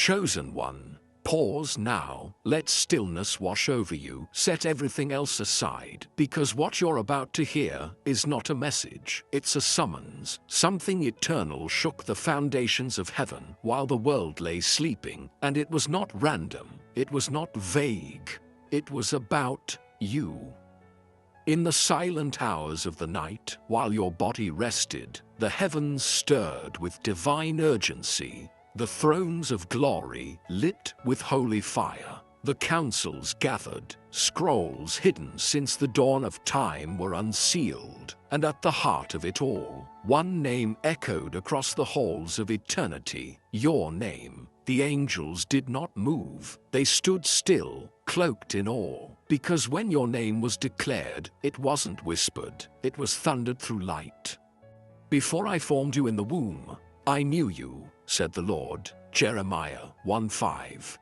Chosen one, pause now, let stillness wash over you, set everything else aside, because what you're about to hear is not a message, it's a summons. Something eternal shook the foundations of heaven while the world lay sleeping, and it was not random, it was not vague, it was about you. In the silent hours of the night, while your body rested, the heavens stirred with divine urgency. The thrones of glory lit with holy fire. The councils gathered, scrolls hidden since the dawn of time were unsealed, and at the heart of it all, one name echoed across the halls of eternity, your name. The angels did not move, they stood still, cloaked in awe, because when your name was declared, it wasn't whispered, it was thundered through light. Before I formed you in the womb, I knew you, said the Lord, Jeremiah 1:5.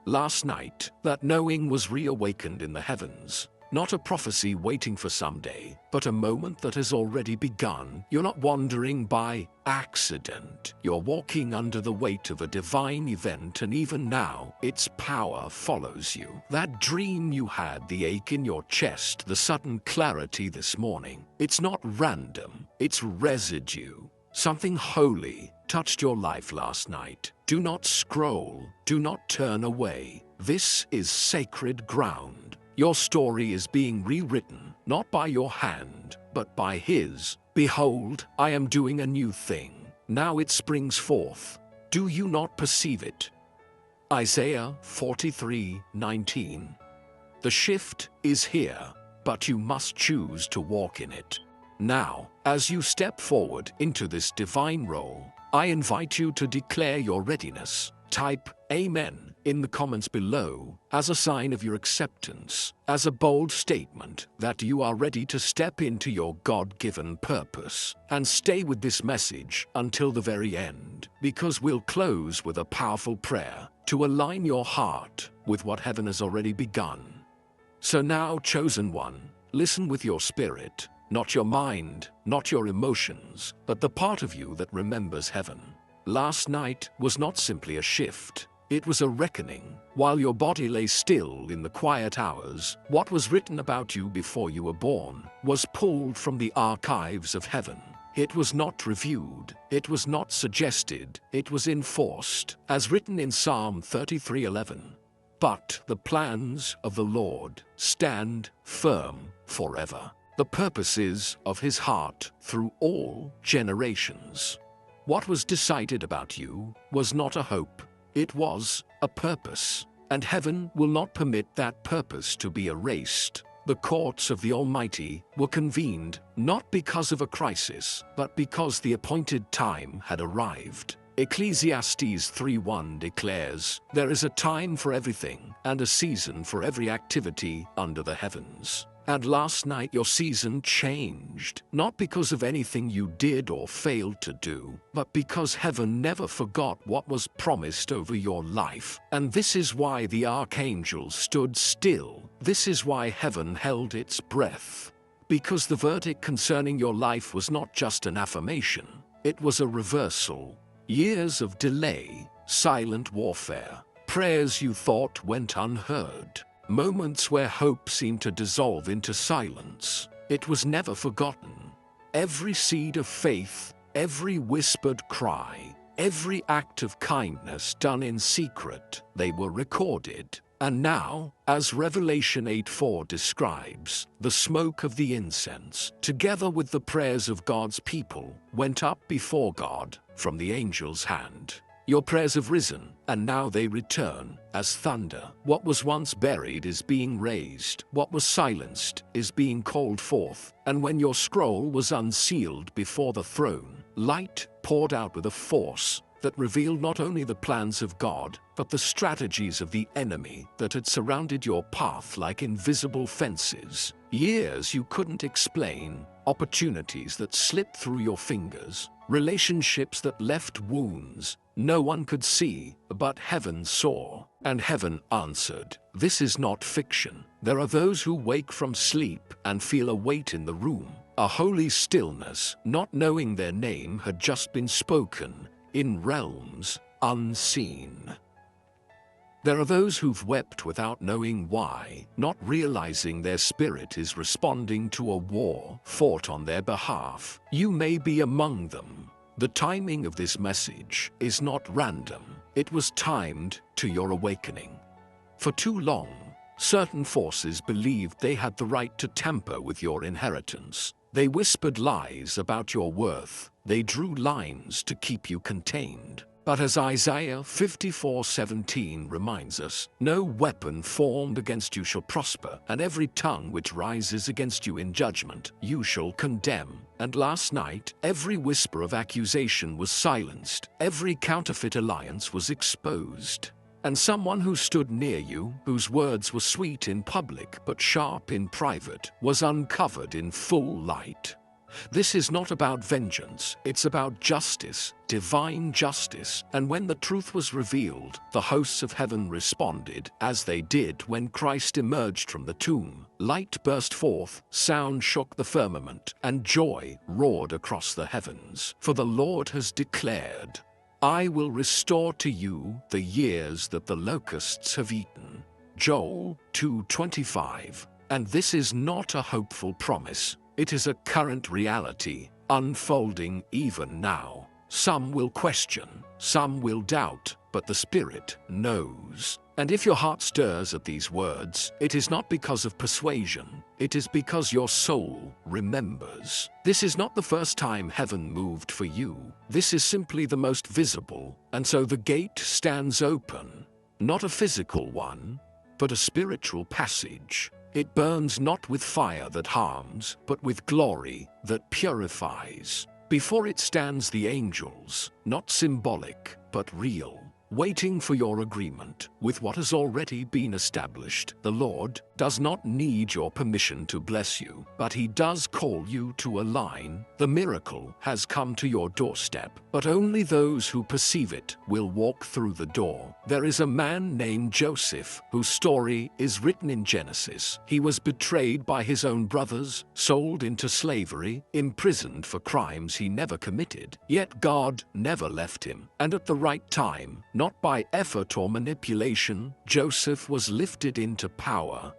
Last night, that knowing was reawakened in the heavens. Not a prophecy waiting for someday, but a moment that has already begun. You're not wandering by accident. You're walking under the weight of a divine event, and even now, its power follows you. That dream you had, the ache in your chest, the sudden clarity this morning, it's not random, it's residue. Something holy touched your life last night. Do not scroll, do not turn away. This is sacred ground. Your story is being rewritten, not by your hand, but by His. Behold, I am doing a new thing. Now it springs forth. Do you not perceive it? Isaiah 43:19. The shift is here, but you must choose to walk in it. Now, as you step forward into this divine role, I invite you to declare your readiness. Type Amen in the comments below as a sign of your acceptance, as a bold statement that you are ready to step into your God-given purpose. And stay with this message until the very end, because we'll close with a powerful prayer to align your heart with what heaven has already begun. So now, chosen one, listen with your spirit. Not your mind, not your emotions, but the part of you that remembers heaven. Last night was not simply a shift, it was a reckoning. While your body lay still in the quiet hours, what was written about you before you were born was pulled from the archives of heaven. It was not reviewed, it was not suggested, it was enforced, as written in Psalm 33:11. But the plans of the Lord stand firm forever. The purposes of His heart through all generations. What was decided about you was not a hope, it was a purpose, and heaven will not permit that purpose to be erased. The courts of the Almighty were convened not because of a crisis, but because the appointed time had arrived. Ecclesiastes 3:1 declares, "There is a time for everything, and a season for every activity under the heavens." And last night your season changed, not because of anything you did or failed to do, but because heaven never forgot what was promised over your life. And this is why the archangels stood still. This is why heaven held its breath. Because the verdict concerning your life was not just an affirmation, it was a reversal. Years of delay, silent warfare, prayers you thought went unheard. Moments where hope seemed to dissolve into silence. It was never forgotten. Every seed of faith, every whispered cry, every act of kindness done in secret, they were recorded. And now, as Revelation 8:4 describes, the smoke of the incense, together with the prayers of God's people, went up before God from the angel's hand. Your prayers have risen, and now they return as thunder. What was once buried is being raised. What was silenced is being called forth. And when your scroll was unsealed before the throne, light poured out with a force that revealed not only the plans of God, but the strategies of the enemy that had surrounded your path like invisible fences. Years you couldn't explain, opportunities that slipped through your fingers, relationships that left wounds no one could see, but heaven saw, and heaven answered. This is not fiction. There are those who wake from sleep and feel a weight in the room, a holy stillness, not knowing their name had just been spoken in realms unseen. There are those who've wept without knowing why, not realizing their spirit is responding to a war fought on their behalf. You may be among them. The timing of this message is not random. It was timed to your awakening. For too long, certain forces believed they had the right to tamper with your inheritance. They whispered lies about your worth. They drew lines to keep you contained. But as Isaiah 54:17 reminds us, no weapon formed against you shall prosper, and every tongue which rises against you in judgment, you shall condemn. And last night, every whisper of accusation was silenced. Every counterfeit alliance was exposed. And someone who stood near you, whose words were sweet in public but sharp in private, was uncovered in full light. This is not about vengeance, it's about justice, divine justice. And when the truth was revealed, the hosts of heaven responded, as they did when Christ emerged from the tomb. Light burst forth, sound shook the firmament, and joy roared across the heavens. For the Lord has declared, I will restore to you the years that the locusts have eaten. Joel 2:25. And this is not a hopeful promise. It is a current reality, unfolding even now. Some will question, some will doubt, but the Spirit knows. And if your heart stirs at these words, it is not because of persuasion, it is because your soul remembers. This is not the first time heaven moved for you. This is simply the most visible, and so the gate stands open. Not a physical one, but a spiritual passage. It burns not with fire that harms, but with glory that purifies. Before it stands the angels, not symbolic, but real, waiting for your agreement with what has already been established. The Lord does not need your permission to bless you, but He does call you to align. The miracle has come to your doorstep, but only those who perceive it will walk through the door. There is a man named Joseph, whose story is written in Genesis. He was betrayed by his own brothers, sold into slavery, imprisoned for crimes he never committed. Yet God never left him, and at the right time, not by effort or manipulation, Joseph was lifted into power.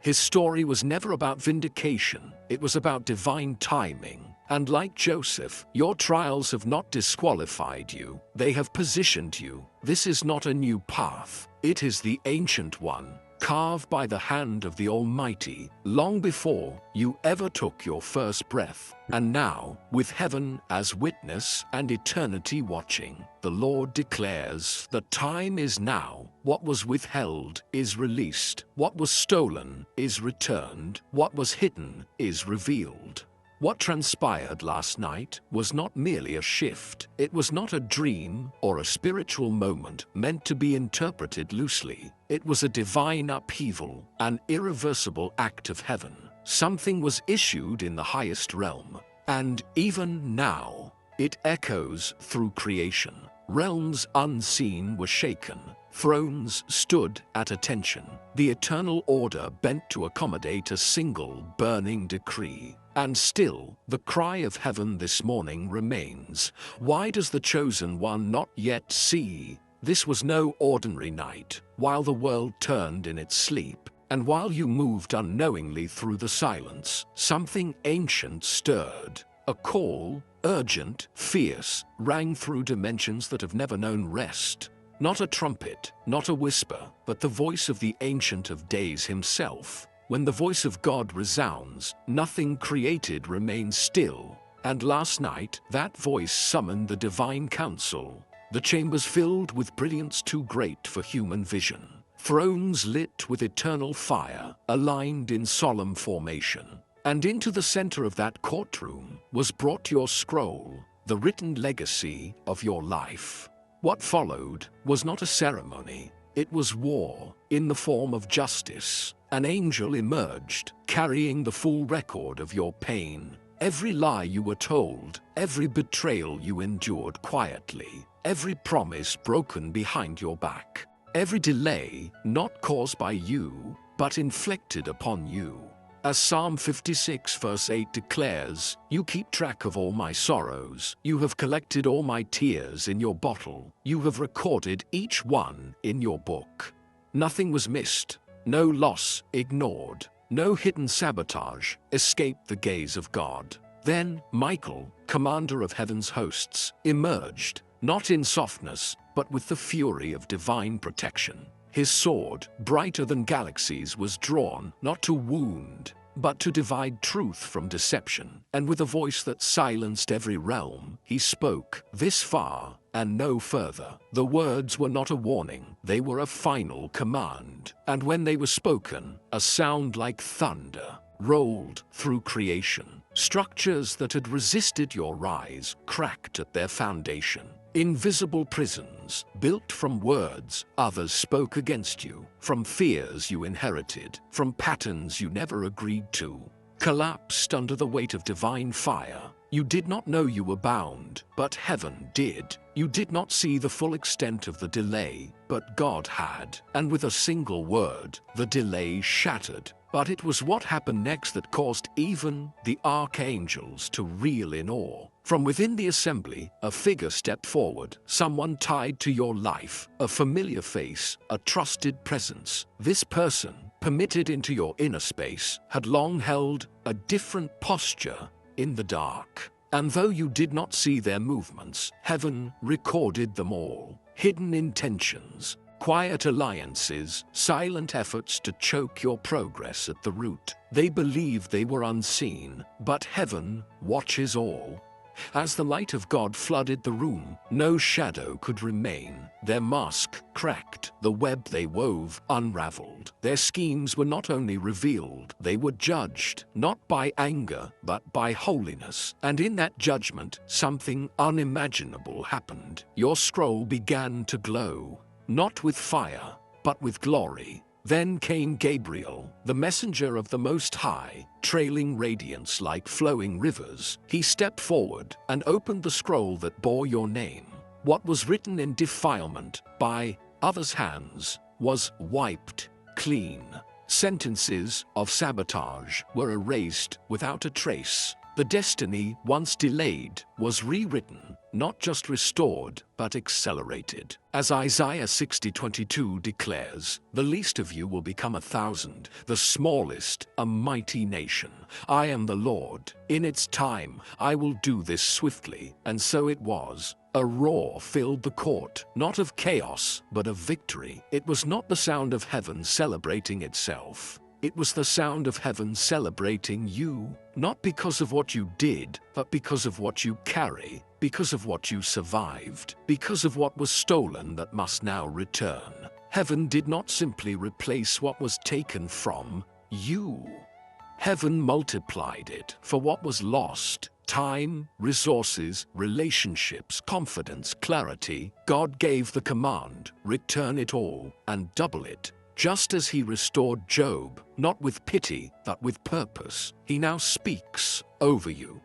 His story was never about vindication, it was about divine timing. And like Joseph, your trials have not disqualified you, they have positioned you. This is not a new path, it is the ancient one, carved by the hand of the Almighty, long before you ever took your first breath. And now, with heaven as witness and eternity watching, the Lord declares, the time is now. What was withheld is released. What was stolen is returned. What was hidden is revealed. What transpired last night was not merely a shift. It was not a dream or a spiritual moment meant to be interpreted loosely. It was a divine upheaval, an irreversible act of heaven. Something was issued in the highest realm, and even now, it echoes through creation. Realms unseen were shaken. Thrones stood at attention. The eternal order bent to accommodate a single burning decree. And still, the cry of heaven this morning remains. Why does the chosen one not yet see? This was no ordinary night, while the world turned in its sleep, and while you moved unknowingly through the silence, something ancient stirred. A call, urgent, fierce, rang through dimensions that have never known rest. Not a trumpet, not a whisper, but the voice of the Ancient of Days himself. When the voice of God resounds, nothing created remains still. And last night, that voice summoned the divine council. The chambers filled with brilliance too great for human vision. Thrones lit with eternal fire, aligned in solemn formation. And into the center of that courtroom was brought your scroll, the written legacy of your life. What followed was not a ceremony, it was war in the form of justice. An angel emerged, carrying the full record of your pain. Every lie you were told, every betrayal you endured quietly, every promise broken behind your back, every delay not caused by you, but inflicted upon you. As Psalm 56 verse 8 declares, you keep track of all my sorrows. You have collected all my tears in your bottle. You have recorded each one in your book. Nothing was missed, no loss ignored, no hidden sabotage escaped the gaze of God. Then Michael, commander of heaven's hosts, emerged, not in softness, but with the fury of divine protection. His sword, brighter than galaxies, was drawn not to wound, but to divide truth from deception. And with a voice that silenced every realm, he spoke, "This far and no further." The words were not a warning, they were a final command. And when they were spoken, a sound like thunder rolled through creation. Structures that had resisted your rise cracked at their foundation. Invisible prisons, built from words others spoke against you, from fears you inherited, from patterns you never agreed to, collapsed under the weight of divine fire. You did not know you were bound, but heaven did. You did not see the full extent of the delay, but God had. And with a single word, the delay shattered. But it was what happened next that caused even the archangels to reel in awe. From within the assembly, a figure stepped forward, someone tied to your life, a familiar face, a trusted presence. This person, permitted into your inner space, had long held a different posture in the dark. And though you did not see their movements, heaven recorded them all. Hidden intentions, quiet alliances, silent efforts to choke your progress at the root. They believed they were unseen, but heaven watches all. As the light of God flooded the room, no shadow could remain. Their mask cracked, the web they wove unraveled. Their schemes were not only revealed, they were judged, not by anger, but by holiness. And in that judgment, something unimaginable happened. Your scroll began to glow, not with fire, but with glory. Then came Gabriel, the messenger of the Most High, trailing radiance like flowing rivers. He stepped forward and opened the scroll that bore your name. What was written in defilement by others' hands was wiped clean. Sentences of sabotage were erased without a trace. The destiny once delayed was rewritten, not just restored, but accelerated. As Isaiah 60:22 declares, "The least of you will become 1,000, the smallest a mighty nation. I am the Lord. In its time, I will do this swiftly." And so it was. A roar filled the court, not of chaos, but of victory. It was not the sound of heaven celebrating itself. It was the sound of heaven celebrating you, not because of what you did, but because of what you carry, because of what you survived, because of what was stolen that must now return. Heaven did not simply replace what was taken from you. Heaven multiplied it for what was lost. Time, resources, relationships, confidence, clarity. God gave the command, return it all and double it. Just as he restored Job, not with pity, but with purpose, he now speaks over you.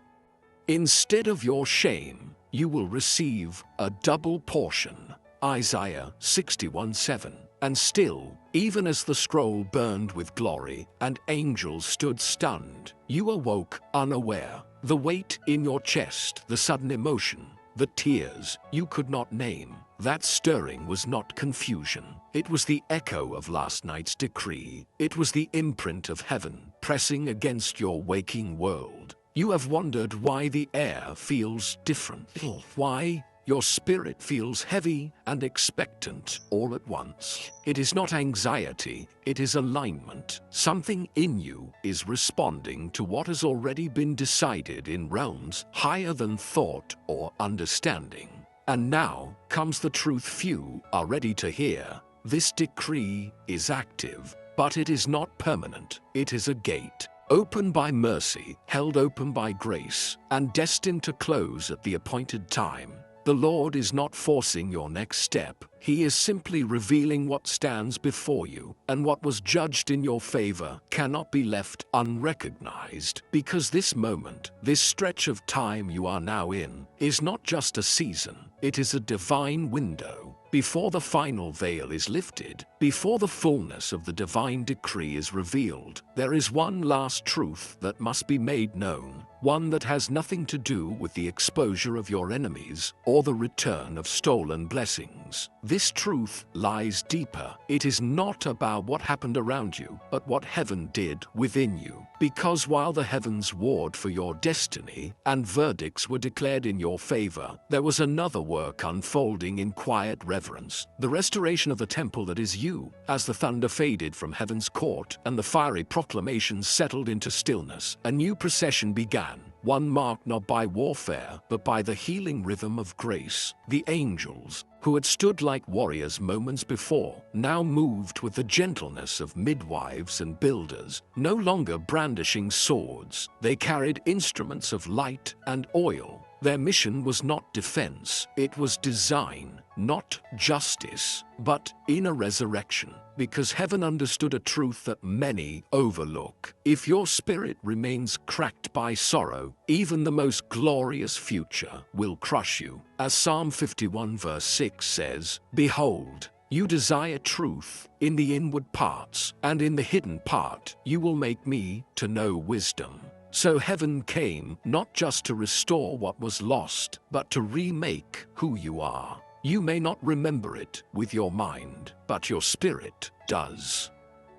Instead of your shame, you will receive a double portion. Isaiah 61:7. And still, even as the scroll burned with glory and angels stood stunned, you awoke unaware. The weight in your chest, the sudden emotion, the tears you could not name. That stirring was not confusion. It was the echo of last night's decree. It was the imprint of heaven pressing against your waking world. You have wondered why the air feels different. Why your spirit feels heavy and expectant all at once. It is not anxiety, it is alignment. Something in you is responding to what has already been decided in realms higher than thought or understanding. And now comes the truth few are ready to hear. This decree is active, but it is not permanent. It is a gate, open by mercy, held open by grace, and destined to close at the appointed time. The Lord is not forcing your next step. He is simply revealing what stands before you, and what was judged in your favor cannot be left unrecognized, because this moment, this stretch of time you are now in, is not just a season, it is a divine window. Before the final veil is lifted, before the fullness of the divine decree is revealed, there is one last truth that must be made known. one that has nothing to do with the exposure of your enemies or the return of stolen blessings. This truth lies deeper. It is not about what happened around you, but what heaven did within you. Because while the heavens warred for your destiny and verdicts were declared in your favor, there was another work unfolding in quiet reverence. The restoration of the temple that is you, as the thunder faded from heaven's court and the fiery proclamations settled into stillness. A new procession began, one marked not by warfare, but by the healing rhythm of grace. The angels, who had stood like warriors moments before, now moved with the gentleness of midwives and builders. No longer brandishing swords, they carried instruments of light and oil. Their mission was not defense, it was design, not justice, but inner resurrection. Because heaven understood a truth that many overlook. If your spirit remains cracked by sorrow, even the most glorious future will crush you. As Psalm 51 verse 6 says, "Behold, you desire truth in the inward parts, and in the hidden part you will make me to know wisdom." So heaven came not just to restore what was lost, but to remake who you are. You may not remember it with your mind, but your spirit does.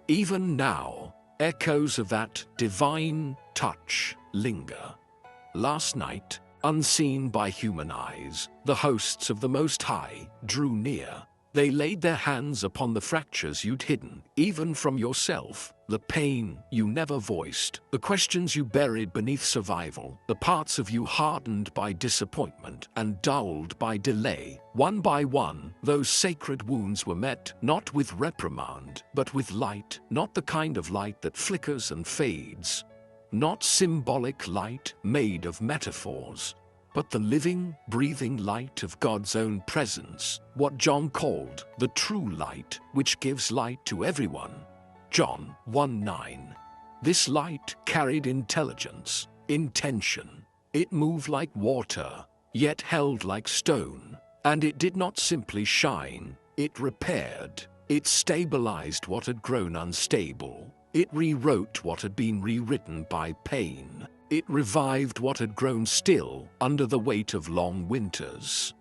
Even now, echoes of that divine touch linger. Last night, unseen by human eyes, the hosts of the Most High drew near. They laid their hands upon the fractures you'd hidden, even from yourself, the pain you never voiced, the questions you buried beneath survival, the parts of you hardened by disappointment and dulled by delay. One by one, those sacred wounds were met, not with reprimand, but with light, not the kind of light that flickers and fades, not symbolic light made of metaphors, but the living, breathing light of God's own presence, what John called the true light, which gives light to everyone. John 1:9. This light carried intelligence, intention. It moved like water, yet held like stone. And it did not simply shine, it repaired. It stabilized what had grown unstable. It rewrote what had been rewritten by pain. It revived what had grown still under the weight of long winters.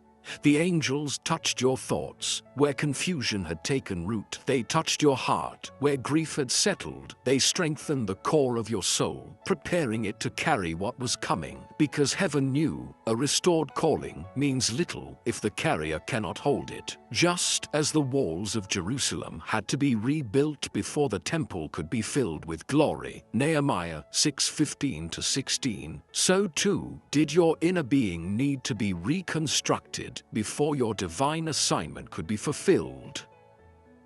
The angels touched your thoughts where confusion had taken root. They touched your heart where grief had settled. They strengthened the core of your soul, preparing it to carry what was coming. Because heaven knew a restored calling means little if the carrier cannot hold it. Just as the walls of Jerusalem had to be rebuilt before the temple could be filled with glory, Nehemiah 6:15-16, so too did your inner being need to be reconstructed before your divine assignment could be fulfilled.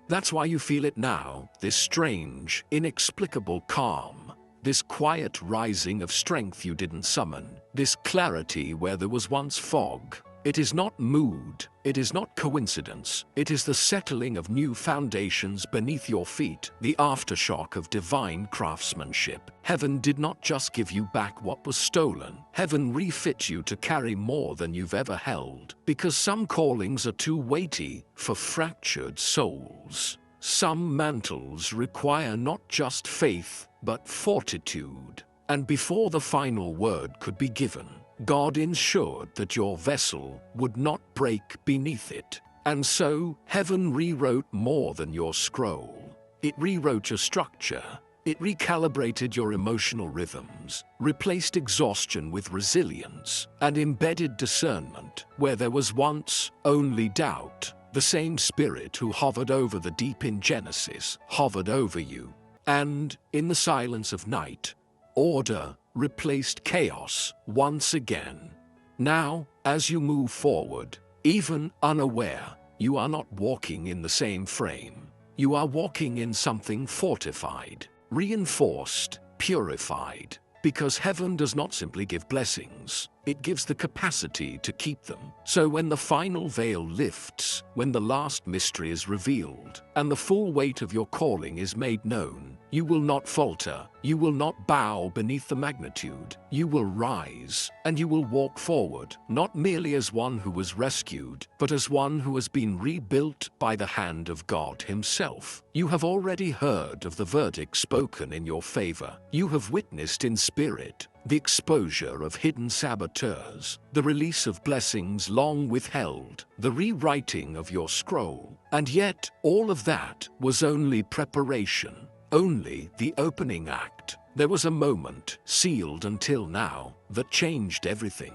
That's why you feel it now, this strange, inexplicable calm, this quiet rising of strength you didn't summon, this clarity where there was once fog. It is not mood, it is not coincidence, it is the settling of new foundations beneath your feet, the aftershock of divine craftsmanship. Heaven did not just give you back what was stolen, heaven refits you to carry more than you've ever held. Because some callings are too weighty for fractured souls. Some mantles require not just faith, but fortitude. And before the final word could be given, God ensured that your vessel would not break beneath it. And so, heaven rewrote more than your scroll. It rewrote your structure. It recalibrated your emotional rhythms, replaced exhaustion with resilience, and embedded discernment where there was once only doubt. The same Spirit who hovered over the deep in Genesis hovered over you. And, in the silence of night, order replaced chaos once again. Now, as you move forward, even unaware, you are not walking in the same frame. You are walking in something fortified, reinforced, purified. Because heaven does not simply give blessings, it gives the capacity to keep them. So when the final veil lifts, when the last mystery is revealed, and the full weight of your calling is made known, You will not falter. You will not bow beneath the magnitude. You will rise, and you will walk forward, not merely as one who was rescued, but as one who has been rebuilt by the hand of God Himself. You have already heard of the verdict spoken in your favor. You have witnessed in spirit the exposure of hidden saboteurs, the release of blessings long withheld, the rewriting of your scroll. And yet, all of that was only preparation, only the opening act. There was a moment, sealed until now, that changed everything.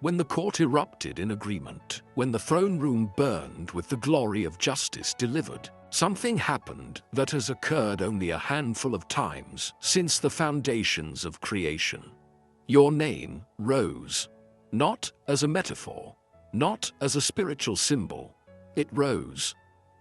When the court erupted in agreement, when the throne room burned with the glory of justice delivered, something happened that has occurred only a handful of times since the foundations of creation. Your name rose, not as a metaphor, not as a spiritual symbol. It rose,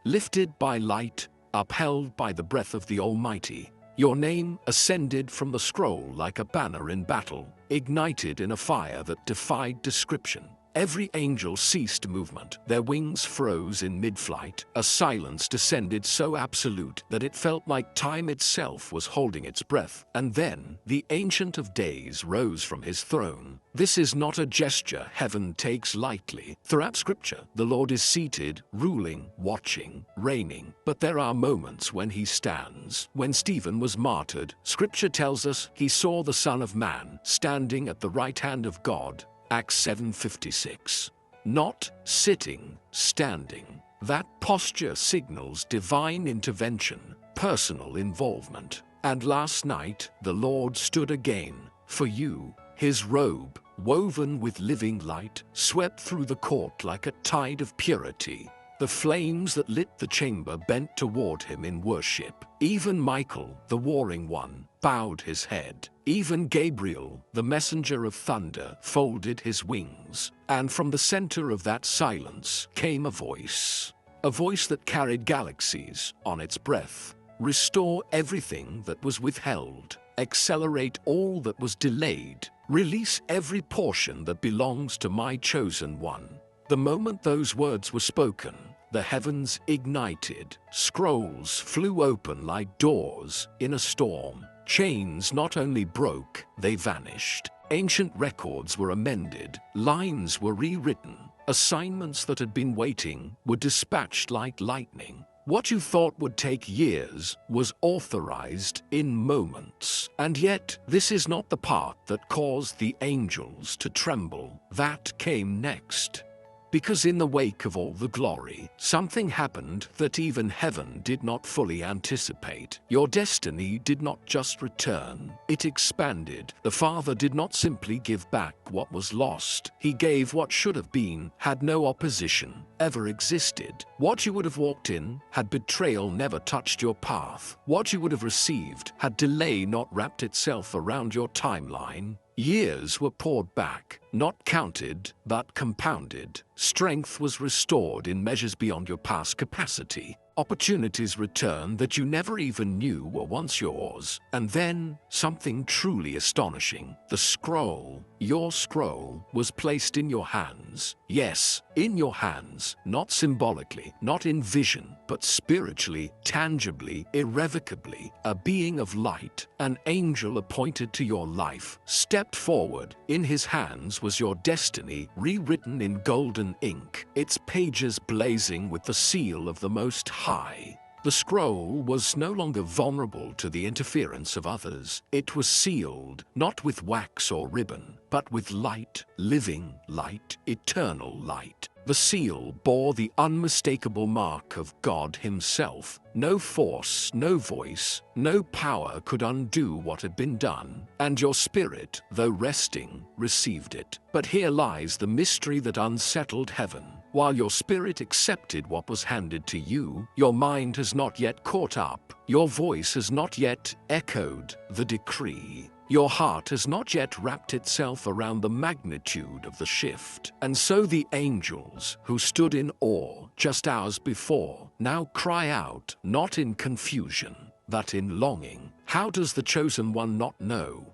lifted by light, upheld by the breath of the Almighty. Your name ascended from the scroll like a banner in battle, ignited in a fire that defied description. Every angel ceased movement. Their wings froze in mid-flight. A silence descended so absolute that it felt like time itself was holding its breath. And then, the Ancient of Days rose from his throne. This is not a gesture heaven takes lightly. Throughout Scripture, the Lord is seated, ruling, watching, reigning. But there are moments when he stands. When Stephen was martyred, Scripture tells us he saw the Son of Man standing at the right hand of God. Acts 7:56. Not sitting, standing. That posture signals divine intervention, personal involvement. And last night, the Lord stood again for you. His robe, woven with living light, swept through the court like a tide of purity. The flames that lit the chamber bent toward him in worship. Even Michael, the warring one, bowed his head. Even Gabriel, the messenger of thunder, folded his wings. And from the center of that silence came a voice that carried galaxies on its breath. Restore everything that was withheld. Accelerate all that was delayed. Release every portion that belongs to my chosen one. The moment those words were spoken, the heavens ignited. Scrolls flew open like doors in a storm. Chains not only broke, they vanished. Ancient records were amended. Lines were rewritten. Assignments that had been waiting were dispatched like lightning. What you thought would take years was authorized in moments. And yet, this is not the part that caused the angels to tremble. That came next. Because in the wake of all the glory, something happened that even heaven did not fully anticipate. Your destiny did not just return, it expanded. The Father did not simply give back what was lost. He gave what should have been, had no opposition ever existed. What you would have walked in, had betrayal never touched your path. What you would have received, had delay not wrapped itself around your timeline. Years were poured back, not counted, but compounded. Strength was restored in measures beyond your past capacity. Opportunities returned that you never even knew were once yours. And then, something truly astonishing. The scroll, your scroll, was placed in your hands. Yes, in your hands, not symbolically, not in vision, but spiritually, tangibly, irrevocably. A being of light, an angel appointed to your life, stepped forward. In his hands was your destiny, rewritten in golden ink, its pages blazing with the seal of the Most High. The scroll was no longer vulnerable to the interference of others. It was sealed, not with wax or ribbon, but with light, living light, eternal light. The seal bore the unmistakable mark of God Himself. No force, no voice, no power could undo what had been done, and your spirit, though resting, received it. But here lies the mystery that unsettled heaven. While your spirit accepted what was handed to you, your mind has not yet caught up. Your voice has not yet echoed the decree. Your heart has not yet wrapped itself around the magnitude of the shift. And so the angels, who stood in awe just hours before, now cry out, not in confusion, but in longing. How does the chosen one not know?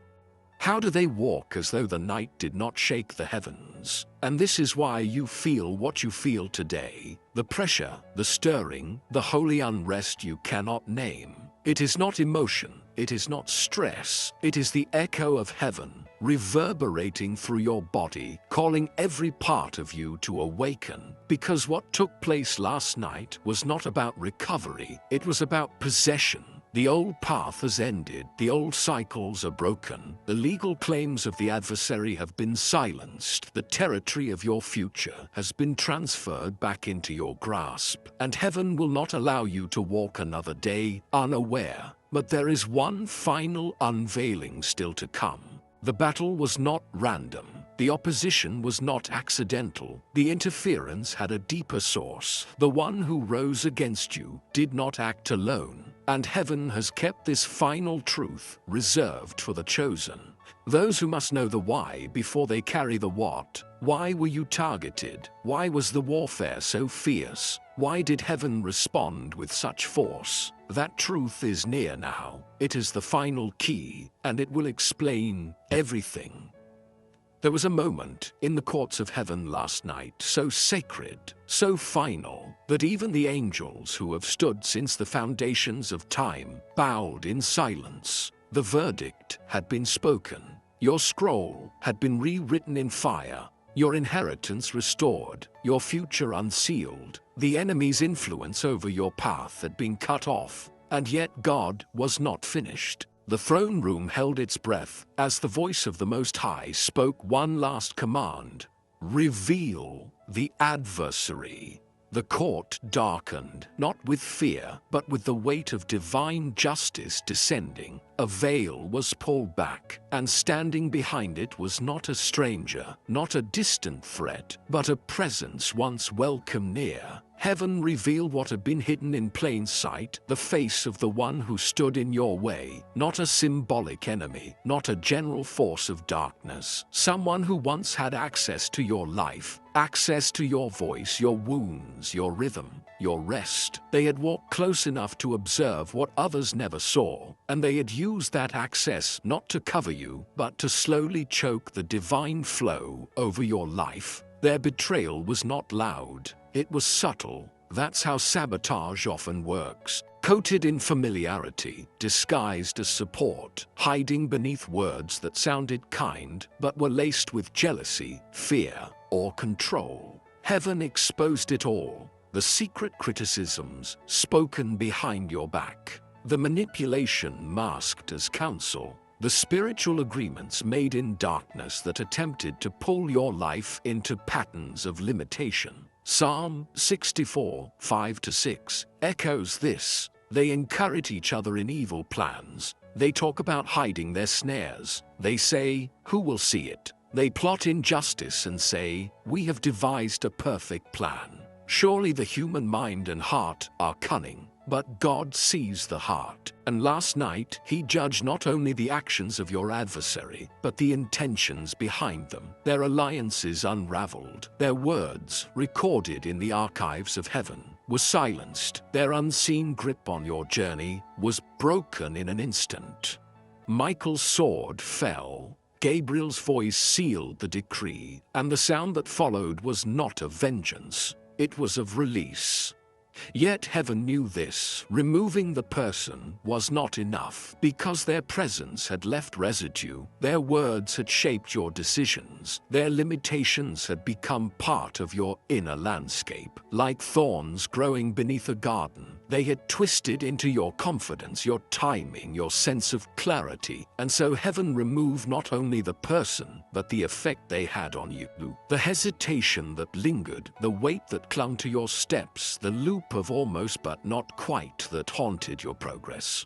How do they walk as though the night did not shake the heavens? And this is why you feel what you feel today. The pressure, the stirring, the holy unrest you cannot name. It is not emotion, it is not stress, it is the echo of heaven, reverberating through your body, calling every part of you to awaken. Because what took place last night was not about recovery, it was about possession. The old path has ended, the old cycles are broken, the legal claims of the adversary have been silenced, the territory of your future has been transferred back into your grasp, and heaven will not allow you to walk another day unaware. But there is one final unveiling still to come. The battle was not random. The opposition was not accidental. The interference had a deeper source. The one who rose against you did not act alone. And heaven has kept this final truth reserved for the chosen. Those who must know the why before they carry the what. Why were you targeted? Why was the warfare so fierce? Why did heaven respond with such force? That truth is near now. It is the final key, and it will explain everything. There was a moment in the courts of heaven last night, so sacred, so final, that even the angels who have stood since the foundations of time bowed in silence. The verdict had been spoken. Your scroll had been rewritten in fire. Your inheritance restored, your future unsealed. The enemy's influence over your path had been cut off, and yet God was not finished. The throne room held its breath as the voice of the Most High spoke one last command: reveal the adversary. The court darkened, not with fear, but with the weight of divine justice descending. A veil was pulled back, and standing behind it was not a stranger, not a distant threat, but a presence once welcome near. Heaven revealed what had been hidden in plain sight, the face of the one who stood in your way, not a symbolic enemy, not a general force of darkness, someone who once had access to your life, access to your voice, your wounds, your rhythm, your rest. They had walked close enough to observe what others never saw, and they had used that access not to cover you, but to slowly choke the divine flow over your life. Their betrayal was not loud, it was subtle. That's how sabotage often works. Coated in familiarity, disguised as support, hiding beneath words that sounded kind but were laced with jealousy, fear, or control. Heaven exposed it all. The secret criticisms spoken behind your back. The manipulation masked as counsel. The spiritual agreements made in darkness that attempted to pull your life into patterns of limitation. Psalm 64, 5-6 echoes this. They encourage each other in evil plans. They talk about hiding their snares. They say, "Who will see it?" They plot injustice and say, "We have devised a perfect plan." Surely the human mind and heart are cunning, but God sees the heart. And last night, He judged not only the actions of your adversary, but the intentions behind them. Their alliances unraveled, their words, recorded in the archives of heaven, were silenced. Their unseen grip on your journey was broken in an instant. Michael's sword fell. Gabriel's voice sealed the decree, and the sound that followed was not of vengeance. It was of release. Yet heaven knew this. Removing the person was not enough, because their presence had left residue. Their words had shaped your decisions. Their limitations had become part of your inner landscape. Like thorns growing beneath a garden, they had twisted into your confidence, your timing, your sense of clarity. And so heaven removed not only the person, but the effect they had on you. The hesitation that lingered, the weight that clung to your steps, the loop of almost but not quite that haunted your progress.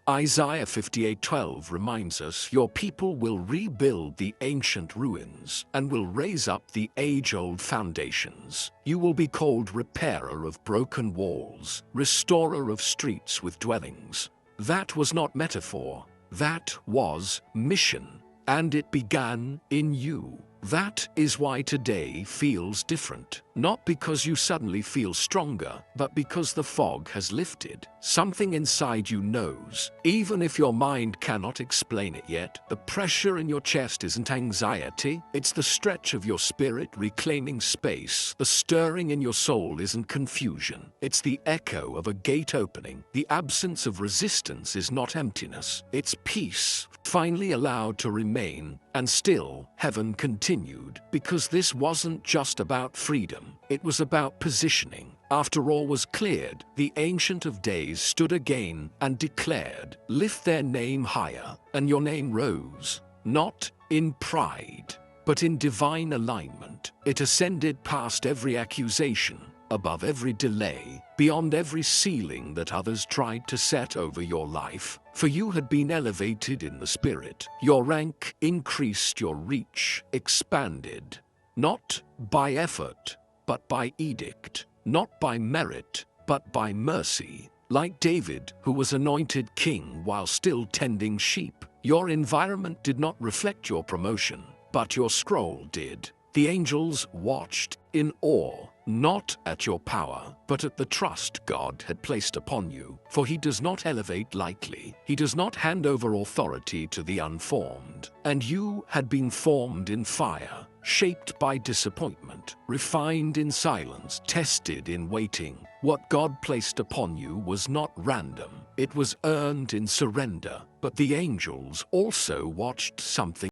Isaiah 58:12 reminds us, "Your people will rebuild the ancient ruins and will raise up the age-old foundations. You will be called repairer of broken walls, restorer of streets with dwellings." That was not metaphor. That was mission. And it began in you. That is why today feels different. Not because you suddenly feel stronger, but because the fog has lifted. Something inside you knows, even if your mind cannot explain it yet. The pressure in your chest isn't anxiety, it's the stretch of your spirit reclaiming space. The stirring in your soul isn't confusion, it's the echo of a gate opening. The absence of resistance is not emptiness, it's peace, finally allowed to remain. And still, heaven continued, because this wasn't just about freedom, it was about positioning. After all was cleared, the Ancient of Days stood again and declared, "Lift their name higher," and your name rose, not in pride, but in divine alignment. It ascended past every accusation, above every delay, beyond every ceiling that others tried to set over your life. For you had been elevated in the spirit. Your rank increased, your reach expanded, not by effort, but by edict, not by merit, but by mercy. Like David, who was anointed king while still tending sheep, your environment did not reflect your promotion, but your scroll did. The angels watched in awe, not at your power, but at the trust God had placed upon you. For he does not elevate lightly. He does not hand over authority to the unformed. And you had been formed in fire, shaped by disappointment, refined in silence, tested in waiting. What God placed upon you was not random. It was earned in surrender. But the angels also watched something